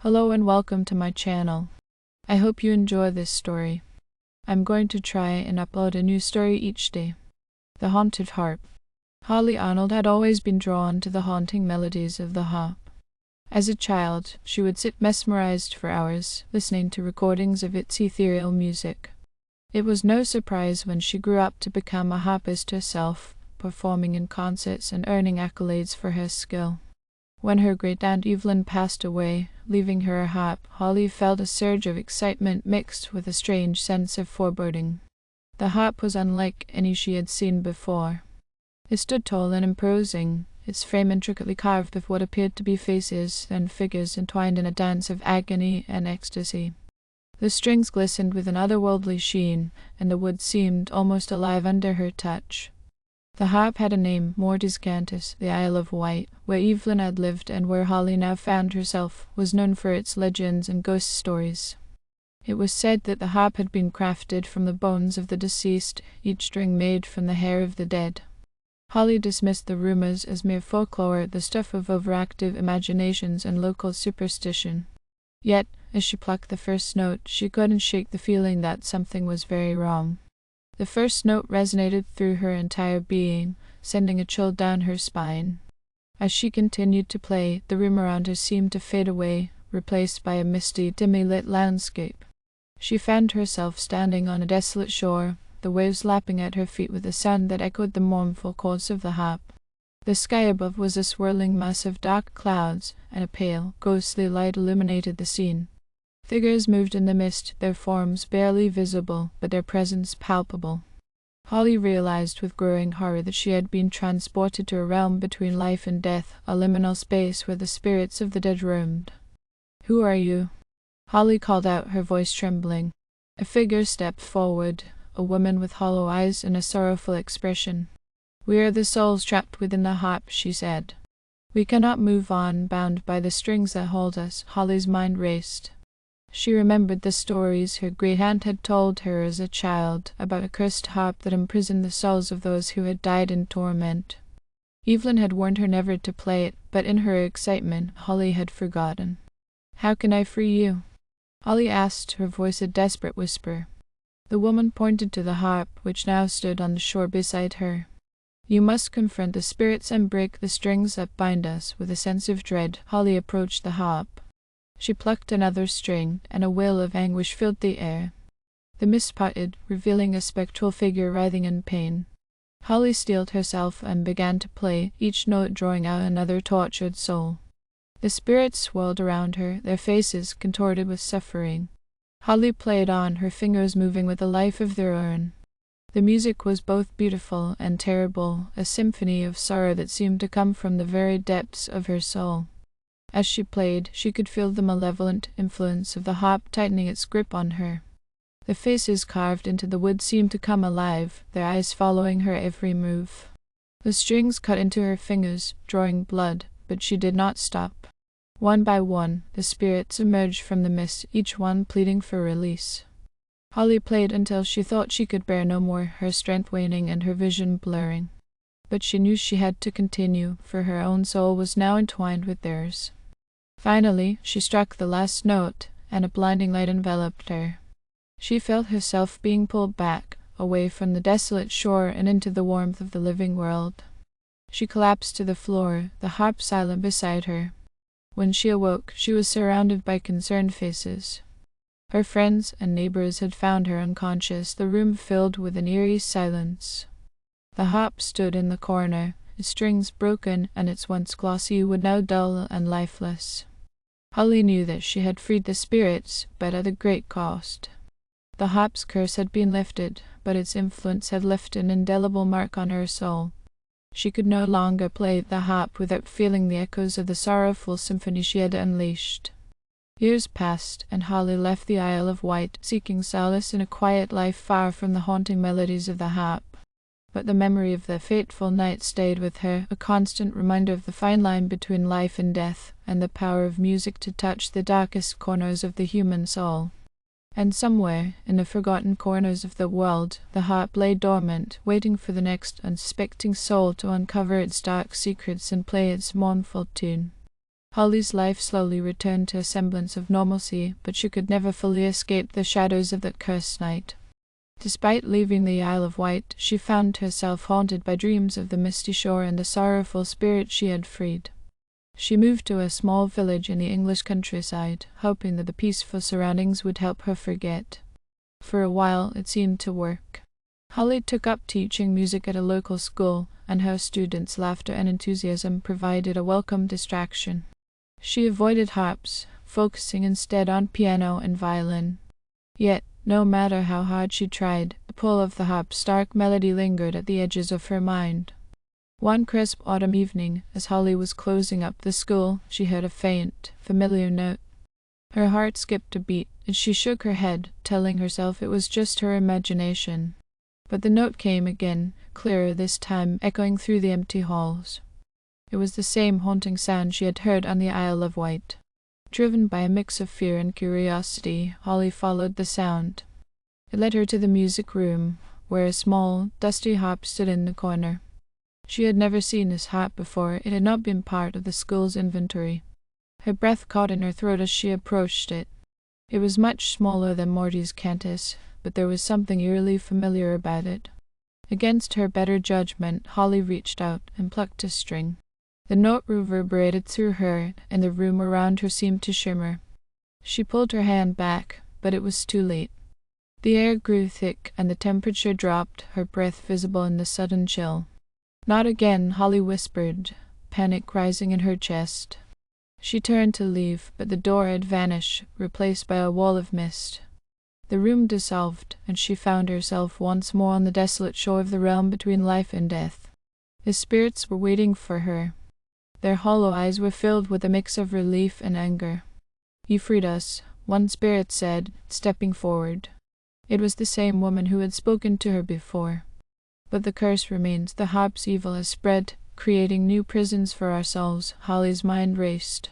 Hello and welcome to my channel. I hope you enjoy this story. I'm going to try and upload a new story each day. The Haunted Harp. Holly Arnold had always been drawn to the haunting melodies of the harp. As a child, she would sit mesmerized for hours, listening to recordings of its ethereal music. It was no surprise when she grew up to become a harpist herself, performing in concerts and earning accolades for her skill. When her great-aunt Evelyn passed away, leaving her a harp, Holly felt a surge of excitement mixed with a strange sense of foreboding. The harp was unlike any she had seen before. It stood tall and imposing, its frame intricately carved with what appeared to be faces and figures entwined in a dance of agony and ecstasy. The strings glistened with an otherworldly sheen, and the wood seemed almost alive under her touch. The harp had a name, Mortis Cantus, the Isle of Wight, where Evelyn had lived and where Holly now found herself, was known for its legends and ghost stories. It was said that the harp had been crafted from the bones of the deceased, each string made from the hair of the dead. Holly dismissed the rumors as mere folklore, the stuff of overactive imaginations and local superstition. Yet, as she plucked the first note, she couldn't shake the feeling that something was very wrong. The first note resonated through her entire being, sending a chill down her spine. As she continued to play, the room around her seemed to fade away, replaced by a misty, dimly lit landscape. She found herself standing on a desolate shore, the waves lapping at her feet with a sound that echoed the mournful chords of the harp. The sky above was a swirling mass of dark clouds, and a pale, ghostly light illuminated the scene. Figures moved in the mist, their forms barely visible, but their presence palpable. Holly realized with growing horror that she had been transported to a realm between life and death, a liminal space where the spirits of the dead roamed. "Who are you?" Holly called out, her voice trembling. A figure stepped forward, a woman with hollow eyes and a sorrowful expression. "We are the souls trapped within the harp," she said. "We cannot move on, bound by the strings that hold us." Holly's mind raced. She remembered the stories her great-aunt had told her as a child about a cursed harp that imprisoned the souls of those who had died in torment. Evelyn had warned her never to play it, but in her excitement, Holly had forgotten. "How can I free you?" Holly asked, her voice a desperate whisper. The woman pointed to the harp, which now stood on the shore beside her. "You must confront the spirits and break the strings that bind us." With a sense of dread, Holly approached the harp. She plucked another string, and a wail of anguish filled the air. The mist parted, revealing a spectral figure writhing in pain. Holly steeled herself and began to play, each note drawing out another tortured soul. The spirits swirled around her, their faces contorted with suffering. Holly played on, her fingers moving with a life of their own. The music was both beautiful and terrible, a symphony of sorrow that seemed to come from the very depths of her soul. As she played, she could feel the malevolent influence of the harp tightening its grip on her. The faces carved into the wood seemed to come alive, their eyes following her every move. The strings cut into her fingers, drawing blood, but she did not stop. One by one, the spirits emerged from the mist, each one pleading for release. Holly played until she thought she could bear no more, her strength waning and her vision blurring. But she knew she had to continue, for her own soul was now entwined with theirs. Finally, she struck the last note, and a blinding light enveloped her. She felt herself being pulled back, away from the desolate shore and into the warmth of the living world. She collapsed to the floor, the harp silent beside her. When she awoke, she was surrounded by concerned faces. Her friends and neighbors had found her unconscious, the room filled with an eerie silence. The harp stood in the corner, its strings broken and its once glossy wood now dull and lifeless. Holly knew that she had freed the spirits, but at a great cost. The harp's curse had been lifted, but its influence had left an indelible mark on her soul. She could no longer play the harp without feeling the echoes of the sorrowful symphony she had unleashed. Years passed, and Holly left the Isle of Wight, seeking solace in a quiet life far from the haunting melodies of the harp. But the memory of the fateful night stayed with her, a constant reminder of the fine line between life and death, and the power of music to touch the darkest corners of the human soul. And somewhere, in the forgotten corners of the world, the harp lay dormant, waiting for the next unsuspecting soul to uncover its dark secrets and play its mournful tune. Holly's life slowly returned to a semblance of normalcy, but she could never fully escape the shadows of that cursed night. Despite leaving the Isle of Wight, she found herself haunted by dreams of the misty shore and the sorrowful spirit she had freed. She moved to a small village in the English countryside, hoping that the peaceful surroundings would help her forget. For a while, it seemed to work. Holly took up teaching music at a local school, and her students' laughter and enthusiasm provided a welcome distraction. She avoided harps, focusing instead on piano and violin. Yet, no matter how hard she tried, the pull of the harp's dark melody lingered at the edges of her mind. One crisp autumn evening, as Holly was closing up the school, she heard a faint, familiar note. Her heart skipped a beat, and she shook her head, telling herself it was just her imagination. But the note came again, clearer this time, echoing through the empty halls. It was the same haunting sound she had heard on the Isle of Wight. Driven by a mix of fear and curiosity, Holly followed the sound. It led her to the music room, where a small, dusty harp stood in the corner. She had never seen this harp before. It had not been part of the school's inventory. Her breath caught in her throat as she approached it. It was much smaller than Morty's cantus, but there was something eerily familiar about it. Against her better judgment, Holly reached out and plucked a string. The note reverberated through her, and the room around her seemed to shimmer. She pulled her hand back, but it was too late. The air grew thick, and the temperature dropped, her breath visible in the sudden chill. "Not again," Holly whispered, panic rising in her chest. She turned to leave, but the door had vanished, replaced by a wall of mist. The room dissolved, and she found herself once more on the desolate shore of the realm between life and death. The spirits were waiting for her. Their hollow eyes were filled with a mix of relief and anger. "You freed us," one spirit said, stepping forward. It was the same woman who had spoken to her before. "But the curse remains. The harp's evil has spread, creating new prisons for our souls." Holly's mind raced.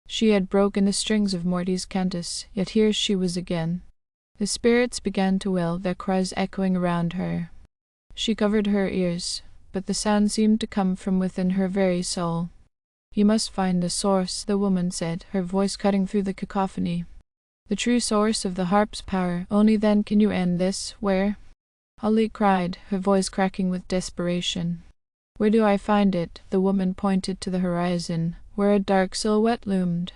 She had broken the strings of Morty's cantus, yet here she was again. The spirits began to wail, their cries echoing around her. She covered her ears, but the sound seemed to come from within her very soul. "You must find the source," the woman said, her voice cutting through the cacophony. "The true source of the harp's power. Only then can you end this. Where?" Holly cried, her voice cracking with desperation. "Where do I find it?" The woman pointed to the horizon, where a dark silhouette loomed.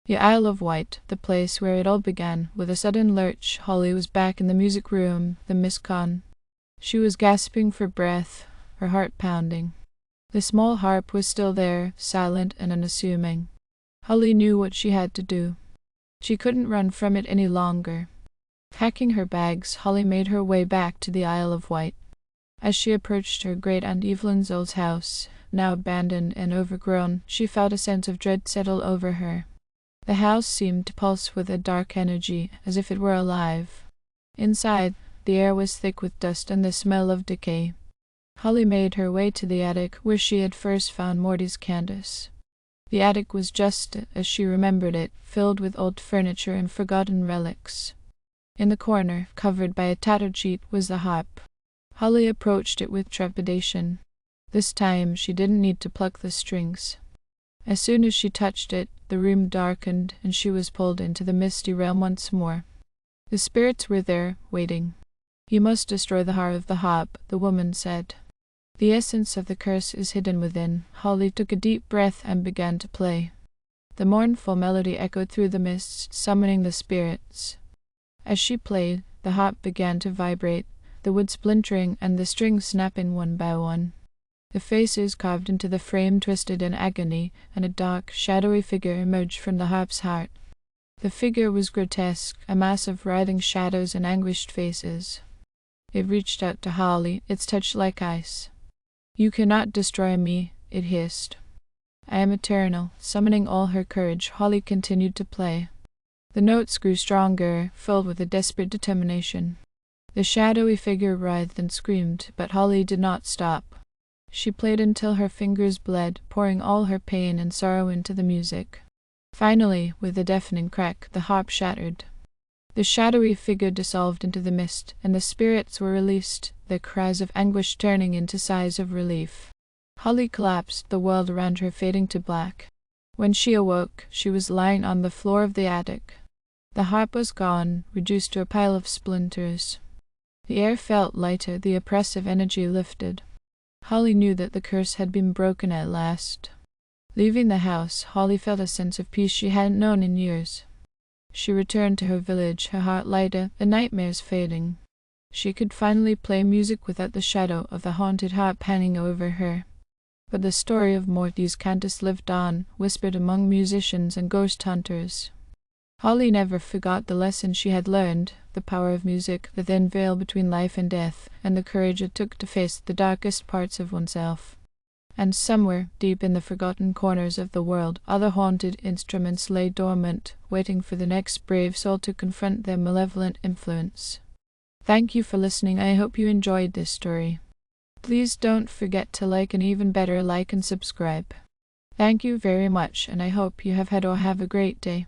The Isle of Wight, the place where it all began. With a sudden lurch, Holly was back in the music room, the miscon. She was gasping for breath, her heart pounding. The small harp was still there, silent and unassuming. Holly knew what she had to do. She couldn't run from it any longer. Packing her bags, Holly made her way back to the Isle of Wight. As she approached her great-aunt Evelyn's old house, now abandoned and overgrown, she felt a sense of dread settle over her. The house seemed to pulse with a dark energy, as if it were alive. Inside, the air was thick with dust and the smell of decay. Holly made her way to the attic, where she had first found Morty's cantus. The attic was just as she remembered it, filled with old furniture and forgotten relics. In the corner, covered by a tattered sheet, was the harp. Holly approached it with trepidation. This time she didn't need to pluck the strings. As soon as she touched it, the room darkened, and she was pulled into the misty realm once more. The spirits were there, waiting. "You must destroy the heart of the harp," the woman said. "The essence of the curse is hidden within." Holly took a deep breath and began to play. The mournful melody echoed through the mist, summoning the spirits. As she played, the harp began to vibrate, the wood splintering and the strings snapping one by one. The faces carved into the frame twisted in agony, and a dark, shadowy figure emerged from the harp's heart. The figure was grotesque, a mass of writhing shadows and anguished faces. It reached out to Holly, its touch like ice. "You cannot destroy me," it hissed. "I am eternal." Summoning all her courage, Holly continued to play. The notes grew stronger, filled with a desperate determination. The shadowy figure writhed and screamed, but Holly did not stop. She played until her fingers bled, pouring all her pain and sorrow into the music. Finally, with a deafening crack, the harp shattered. The shadowy figure dissolved into the mist, and the spirits were released, their cries of anguish turning into sighs of relief. Holly collapsed, the world around her fading to black. When she awoke, she was lying on the floor of the attic. The harp was gone, reduced to a pile of splinters. The air felt lighter, the oppressive energy lifted. Holly knew that the curse had been broken at last. Leaving the house, Holly felt a sense of peace she hadn't known in years. She returned to her village, her heart lighter, the nightmares fading. She could finally play music without the shadow of the haunted harp hanging over her. But the story of Morty's Cantus lived on, whispered among musicians and ghost hunters. Holly never forgot the lesson she had learned, the power of music, the thin veil between life and death, and the courage it took to face the darkest parts of oneself. And somewhere, deep in the forgotten corners of the world, other haunted instruments lay dormant, waiting for the next brave soul to confront their malevolent influence. Thank you for listening. I hope you enjoyed this story. Please don't forget to like, and even better, like and subscribe. Thank you very much, and I hope you have had or have a great day.